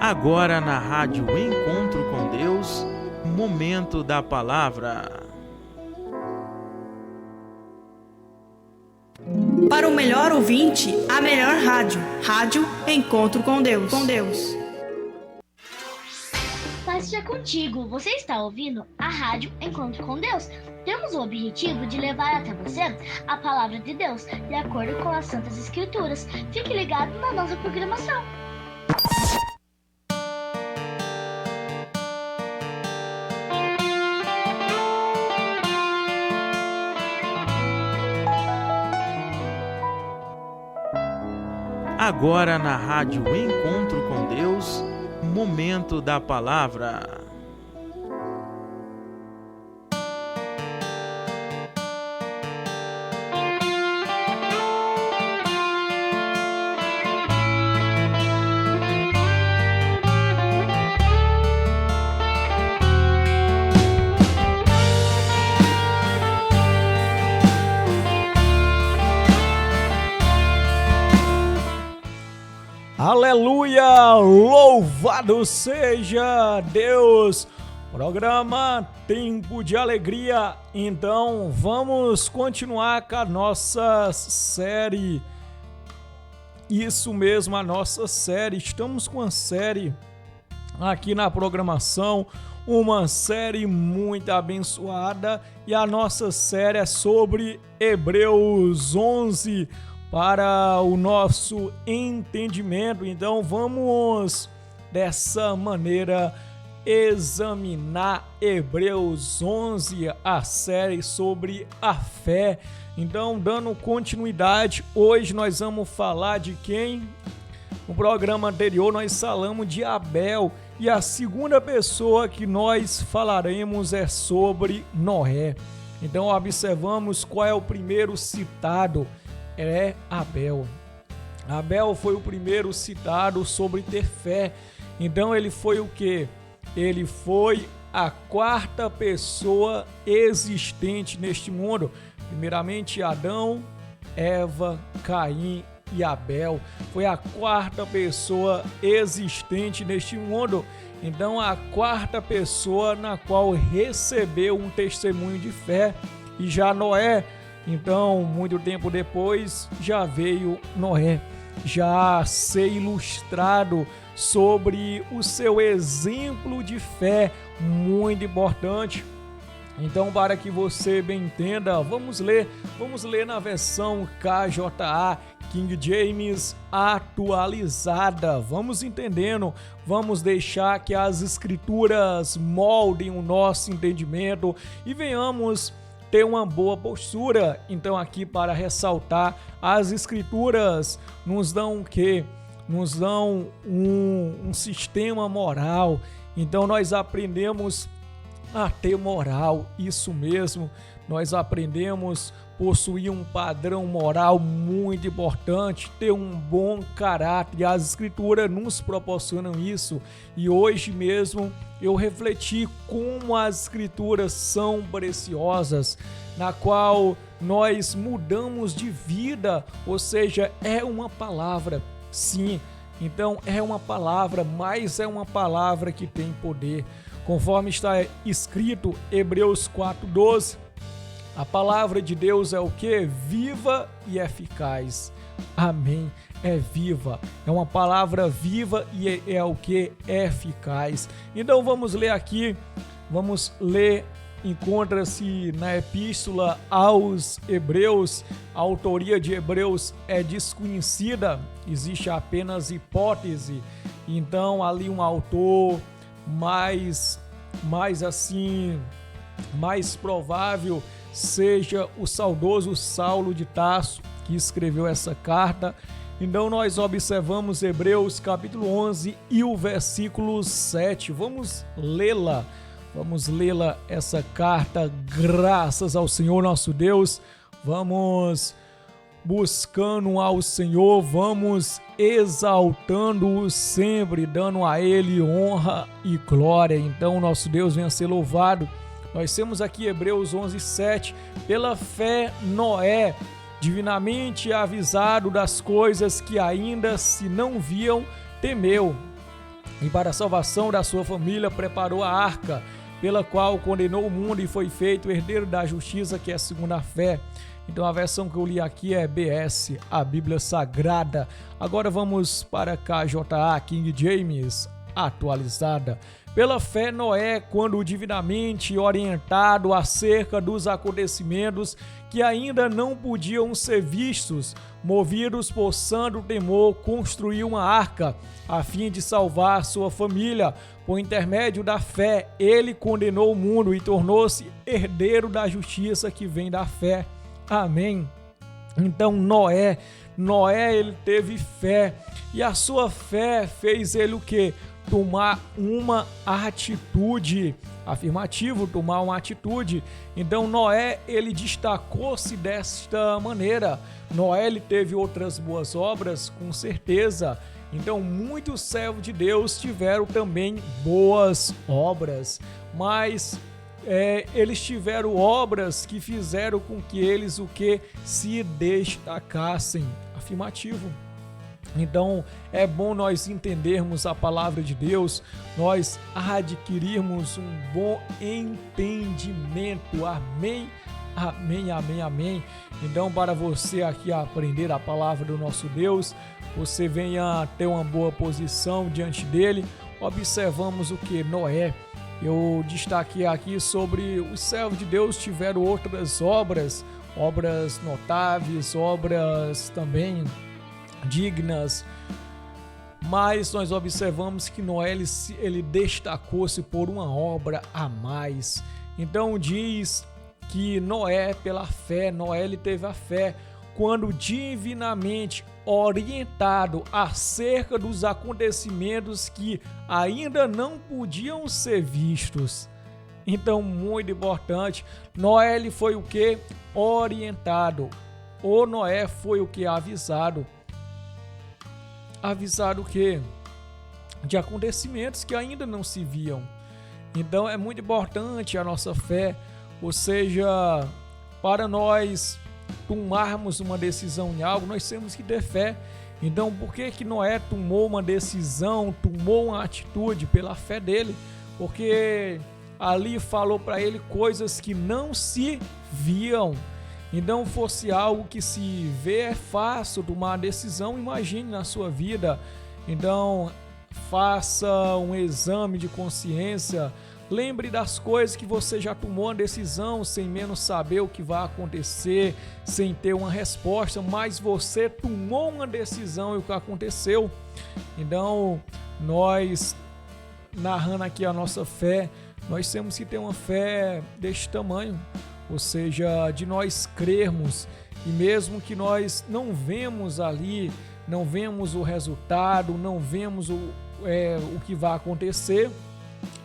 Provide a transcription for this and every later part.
Agora na Rádio Encontro com Deus, Momento da Palavra. Para o melhor ouvinte, a melhor rádio. Rádio Encontro com Deus. Paz seja contigo. Você está ouvindo a Rádio Encontro com Deus. Temos o objetivo de levar até você a Palavra de Deus, de acordo com as Santas Escrituras. Fique ligado na nossa programação. Agora na Rádio Encontro com Deus, Momento da Palavra. Aleluia! Louvado seja Deus! Programa Tempo de Alegria. Então vamos continuar com a nossa série. Isso mesmo, a nossa série. Estamos com uma série aqui na programação, uma série muito abençoada, e a nossa série é sobre Hebreus 11. Para o nosso entendimento, então vamos dessa maneira examinar Hebreus 11, a série sobre a fé. Então, dando continuidade, hoje nós vamos falar de quem? No programa anterior nós falamos de Abel, e a segunda pessoa que nós falaremos é sobre Noé. Então observamos qual é o primeiro citado. É Abel. Abel foi o primeiro citado sobre ter fé. Então ele foi o quê? Ele foi a quarta pessoa existente neste mundo. Primeiramente Adão, Eva, Caim e Abel. Foi a quarta pessoa existente neste mundo. Então a quarta pessoa na qual recebeu um testemunho de fé. E já Noé, então, muito tempo depois, já veio Noé, já ser ilustrado sobre o seu exemplo de fé, muito importante. Então, para que você bem entenda, vamos ler na versão KJA, King James atualizada. Vamos entendendo, vamos deixar que as escrituras moldem o nosso entendimento e venhamos ter uma boa postura. Então aqui, para ressaltar, as escrituras nos dão o quê? Nos dão um sistema moral. Então nós aprendemos a ter moral, isso mesmo, nós aprendemos a possuir um padrão moral muito importante, ter um bom caráter, e as escrituras nos proporcionam isso. E hoje mesmo eu refleti como as escrituras são preciosas, na qual nós mudamos de vida, ou seja, é uma palavra, sim, então é uma palavra, mas é uma palavra que tem poder. Conforme está escrito Hebreus 4:12, a palavra de Deus é o que? Viva e eficaz. Amém. É viva. É uma palavra viva e é o que? Eficaz. Então vamos ler aqui. Vamos ler. Encontra-se na epístola aos Hebreus. A autoria de Hebreus é desconhecida. Existe apenas hipótese. Então ali um autor mais provável seja o saudoso Saulo de Tarso, que escreveu essa carta. Então nós observamos Hebreus capítulo 11 e o versículo 7. Vamos lê-la, essa carta, graças ao Senhor nosso Deus. Vamos buscando ao Senhor, vamos exaltando-o sempre, dando a Ele honra e glória. Então nosso Deus venha ser louvado. Nós temos aqui Hebreus 11:7. Pela fé Noé, divinamente avisado das coisas que ainda se não viam, temeu, e para a salvação da sua família preparou a arca, pela qual condenou o mundo e foi feito herdeiro da justiça, que é segundo a fé. Então a versão que eu li aqui é BS, a Bíblia Sagrada. Agora vamos para a KJA, King James, atualizada. Pela fé, Noé, quando divinamente orientado acerca dos acontecimentos que ainda não podiam ser vistos, movidos por santo temor, construiu uma arca, a fim de salvar sua família. Por intermédio da fé, ele condenou o mundo e tornou-se herdeiro da justiça que vem da fé. Amém. Então Noé ele teve fé, e a sua fé fez ele o quê? Tomar uma atitude. Afirmativo, tomar uma atitude. Então Noé, ele destacou-se desta maneira. Noé, ele teve outras boas obras, com certeza. Então muitos servos de Deus tiveram também boas obras, mas eles tiveram obras que fizeram com que eles o que? Se destacassem. Afirmativo. Então é bom nós entendermos a palavra de Deus, nós adquirirmos um bom entendimento. Amém, amém, amém, amém. Então, para você aqui aprender a palavra do nosso Deus, você venha ter uma boa posição diante dele. Observamos o que? Noé. Eu destaquei aqui sobre os servos de Deus tiveram outras obras notáveis, obras também dignas, mas nós observamos que Noé ele destacou-se por uma obra a mais. Então diz que Noé, pela fé, Noé ele teve a fé quando divinamente orientado acerca dos acontecimentos que ainda não podiam ser vistos. Então, muito importante, Noé ele foi o que? Orientado. Ou Noé foi o que? Avisado. Avisado o quê? De acontecimentos que ainda não se viam. Então é muito importante a nossa fé, ou seja, para nós tomarmos uma decisão em algo, nós temos que ter fé. Então por que Noé tomou uma decisão, tomou uma atitude? Pela fé dele, porque ali falou para ele coisas que não se viam. Então, fosse algo que se vê é fácil tomar uma decisão, imagine na sua vida. Então, faça um exame de consciência, lembre das coisas que você já tomou uma decisão, sem menos saber o que vai acontecer, sem ter uma resposta, mas você tomou uma decisão e o que aconteceu. Então, nós, narrando aqui a nossa fé, nós temos que ter uma fé deste tamanho. Ou seja, de nós crermos, e mesmo que nós não vemos ali, não vemos o resultado, não vemos o que vai acontecer,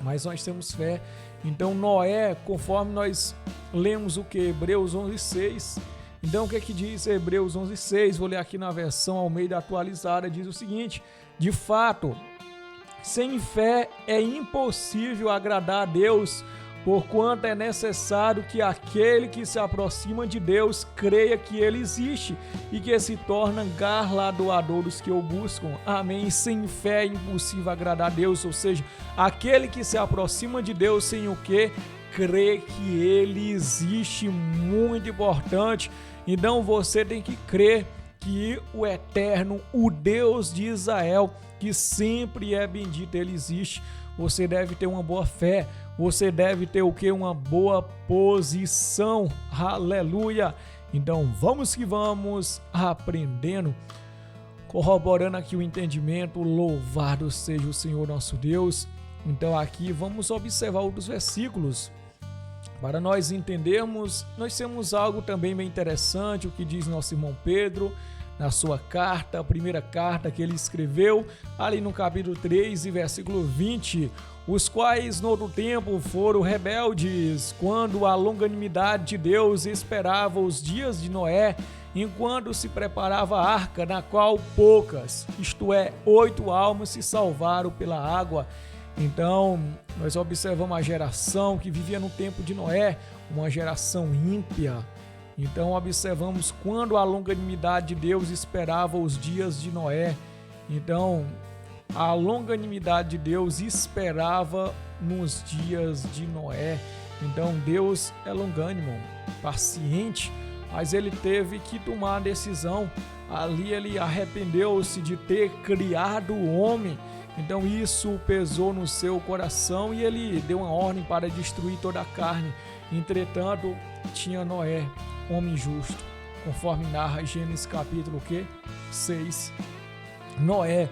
mas nós temos fé. Então Noé, conforme nós lemos o que? Hebreus 11:6. Então o que é que diz Hebreus 11:6? Vou ler aqui na versão Almeida atualizada, diz o seguinte: de fato, sem fé é impossível agradar a Deus, porquanto é necessário que aquele que se aproxima de Deus creia que Ele existe e que se torna galardoador dos que o buscam. Amém. Sem fé é impossível agradar a Deus, ou seja, aquele que se aproxima de Deus sem o que? Crê que Ele existe. Muito importante. Então você tem que crer que o Eterno, o Deus de Israel, que sempre é bendito, Ele existe. Você deve ter uma boa fé. Você deve ter o que? Uma boa posição. Aleluia! Então vamos que vamos aprendendo, corroborando aqui o entendimento. Louvado seja o Senhor nosso Deus. Então aqui vamos observar outros versículos para nós entendermos. Nós temos algo também bem interessante, o que diz nosso irmão Pedro na sua carta, a primeira carta que ele escreveu, ali no capítulo 3 e versículo 20, os quais no outro tempo foram rebeldes, quando a longanimidade de Deus esperava os dias de Noé, enquanto se preparava a arca, na qual poucas, isto é, 8 almas se salvaram pela água. Então, nós observamos a geração que vivia no tempo de Noé, uma geração ímpia. Então, observamos quando a longanimidade de Deus esperava os dias de Noé. Então, a longanimidade de Deus esperava nos dias de Noé. Então Deus é longânimo, paciente, mas ele teve que tomar a decisão. Ali ele arrependeu-se de ter criado o homem. Então isso pesou no seu coração e ele deu uma ordem para destruir toda a carne. Entretanto, tinha Noé, homem justo, conforme narra Gênesis capítulo 6. Noé,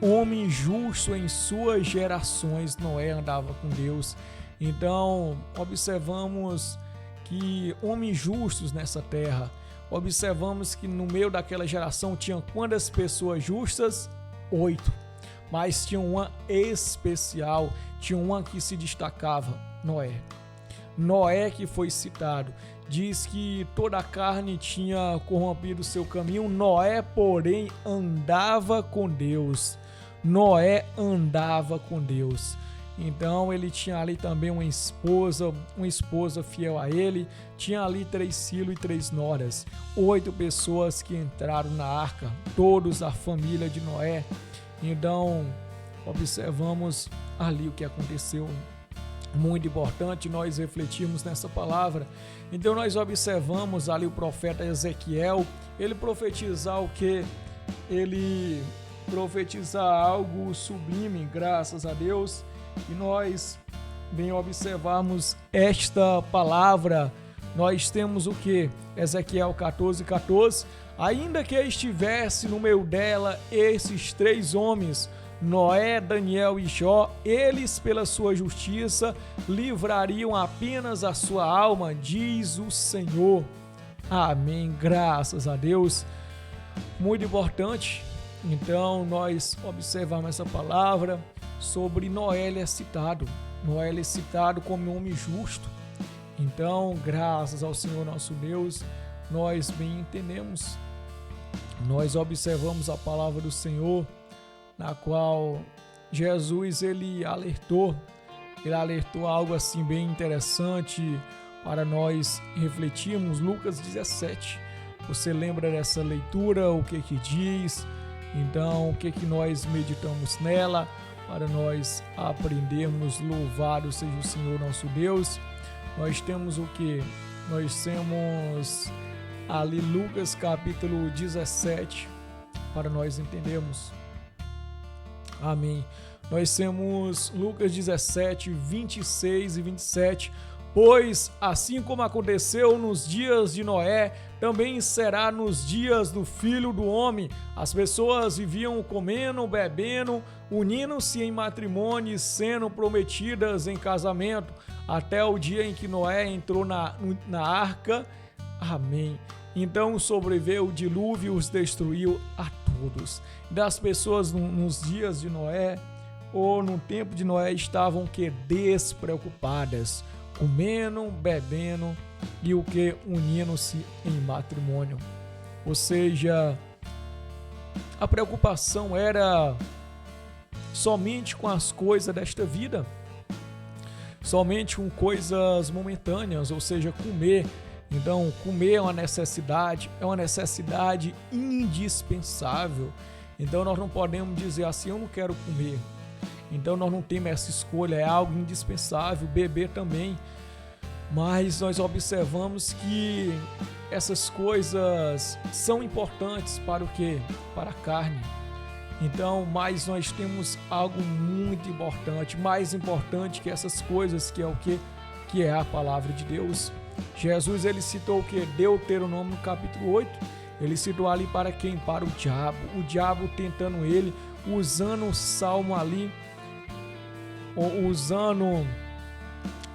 homem justo em suas gerações, Noé andava com Deus. Então, observamos que homens justos nessa terra, observamos que no meio daquela geração tinha quantas pessoas justas? 8. Mas tinha uma especial, tinha uma que se destacava, Noé. Noé que foi citado, diz que toda a carne tinha corrompido seu caminho, Noé, porém, andava com Deus. Noé andava com Deus. Então ele tinha ali também uma esposa fiel a ele, tinha ali 3 filhos e 3 noras, 8 pessoas que entraram na arca, todos a família de Noé. Então observamos ali o que aconteceu, muito importante nós refletirmos nessa palavra. Então nós observamos ali o profeta Ezequiel, ele profetizar o que? Ele profetizar algo sublime, graças a Deus. E nós bem observarmos esta palavra, nós temos o que? Ezequiel 14:14. Ainda que estivesse no meio dela esses 3 homens, Noé, Daniel e Jó, eles pela sua justiça livrariam apenas a sua alma, diz o Senhor. Amém, graças a Deus. Muito importante. Então nós observamos essa palavra sobre Noé. Ele é citado. Noé é citado como homem justo. Então, graças ao Senhor nosso Deus, nós bem entendemos. Nós observamos a palavra do Senhor, na qual Jesus ele alertou algo assim bem interessante para nós refletirmos. Lucas 17. Você lembra dessa leitura? O que diz? Então, o que nós meditamos nela para nós aprendermos? Louvado seja o Senhor nosso Deus. Nós temos o que? Nós temos ali Lucas capítulo 17 para nós entendermos. Amém. Nós temos Lucas 17, 26 e 27. Pois assim como aconteceu nos dias de Noé, também será nos dias do Filho do Homem. As pessoas viviam comendo, bebendo, unindo-se em matrimônio e sendo prometidas em casamento, até o dia em que Noé entrou na arca. Amém. Então sobreveio o dilúvio e os destruiu a todos. Das pessoas nos dias de Noé, ou no tempo de Noé, estavam que despreocupadas, comendo, bebendo e o que? Unindo-se em matrimônio. Ou seja, a preocupação era somente com as coisas desta vida, somente com coisas momentâneas, ou seja, comer. Então, comer é uma necessidade indispensável. Então, nós não podemos dizer assim, eu não quero comer. Então, nós não temos essa escolha, é algo indispensável. Beber também. Mas nós observamos que essas coisas são importantes para o quê? Para a carne. Então, mas nós temos algo muito importante, mais importante que essas coisas, que é o quê? Que é a palavra de Deus. Jesus, ele citou o que? Deuteronômio no capítulo 8. Ele citou ali para quem? Para o diabo. O diabo tentando ele, usando o salmo ali, usando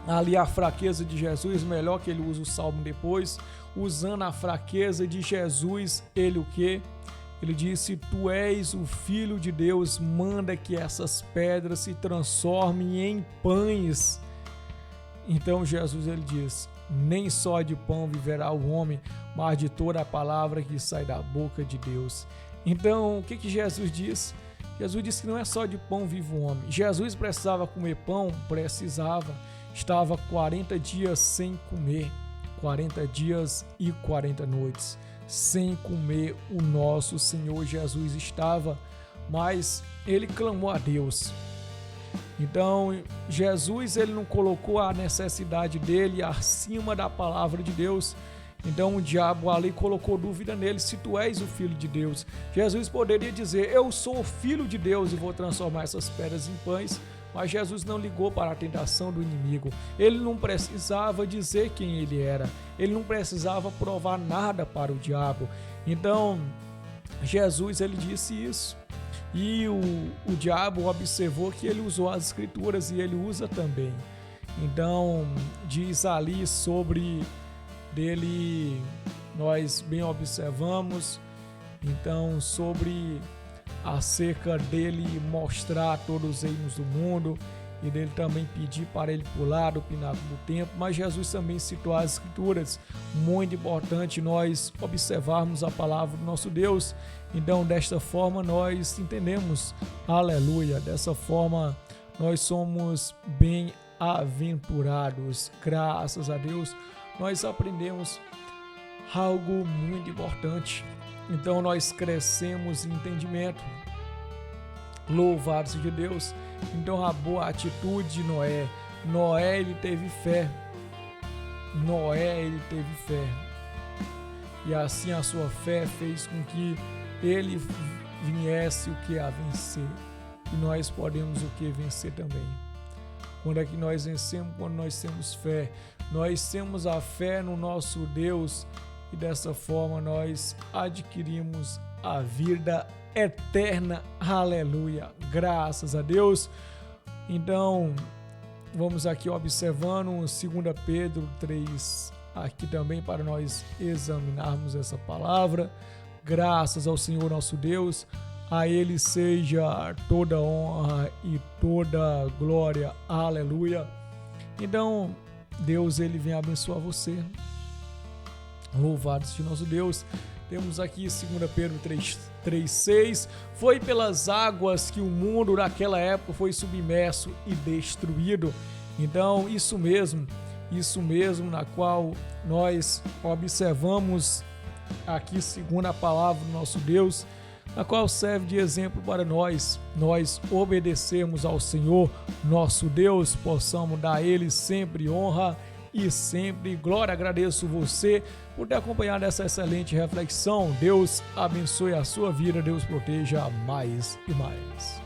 ali a fraqueza de Jesus, melhor que ele use o salmo depois, usando a fraqueza de Jesus, ele o que? Ele disse, tu és o Filho de Deus, manda que essas pedras se transformem em pães. Então Jesus, ele diz, nem só de pão viverá o homem, mas de toda a palavra que sai da boca de Deus. Então, o que Jesus diz? Jesus disse que não é só de pão vive o homem. Jesus precisava comer pão? Precisava. Estava 40 dias sem comer, 40 dias e 40 noites sem comer. O nosso Senhor Jesus estava, mas ele clamou a Deus. Então, Jesus, ele não colocou a necessidade dele acima da palavra de Deus. Então, o diabo ali colocou dúvida nele, se tu és o Filho de Deus. Jesus poderia dizer, eu sou o Filho de Deus e vou transformar essas pedras em pães. Mas Jesus não ligou para a tentação do inimigo. Ele não precisava dizer quem ele era. Ele não precisava provar nada para o diabo. Então, Jesus, ele disse isso. E o diabo observou que ele usou as escrituras e ele usa também. Então, diz ali sobre dele, nós bem observamos, então, sobre acerca dele mostrar a todos os reinos do mundo e dele também pedir para ele pular do pináculo do templo, mas Jesus também citou as escrituras. Muito importante nós observarmos a palavra do nosso Deus. Então, desta forma nós entendemos, aleluia, dessa forma nós somos bem-aventurados, graças a Deus. Nós aprendemos algo muito importante. Então nós crescemos em entendimento. Louvado seja Deus. Então a boa atitude de Noé. Noé, ele teve fé. Noé, ele teve fé. E assim a sua fé fez com que ele viesse o que a vencer. E nós podemos o que vencer também. Quando é que nós vencemos? Quando nós temos fé. Nós temos a fé no nosso Deus. E dessa forma nós adquirimos a vida eterna. Aleluia. Graças a Deus. Então, vamos aqui observando 2 Pedro 3, aqui também para nós examinarmos essa palavra. Graças ao Senhor nosso Deus. A Ele seja toda honra e toda glória. Aleluia. Então, Deus, Ele vem abençoar você. Louvado seja nosso Deus. Temos aqui 2 Pedro 3:6. Foi pelas águas que o mundo naquela época foi submerso e destruído. Então, isso mesmo, na qual nós observamos aqui, segundo a palavra do nosso Deus, na qual serve de exemplo para nós obedecermos ao Senhor, nosso Deus, possamos dar a Ele sempre honra e sempre glória. Agradeço você por ter acompanhado essa excelente reflexão. Deus abençoe a sua vida, Deus proteja mais e mais.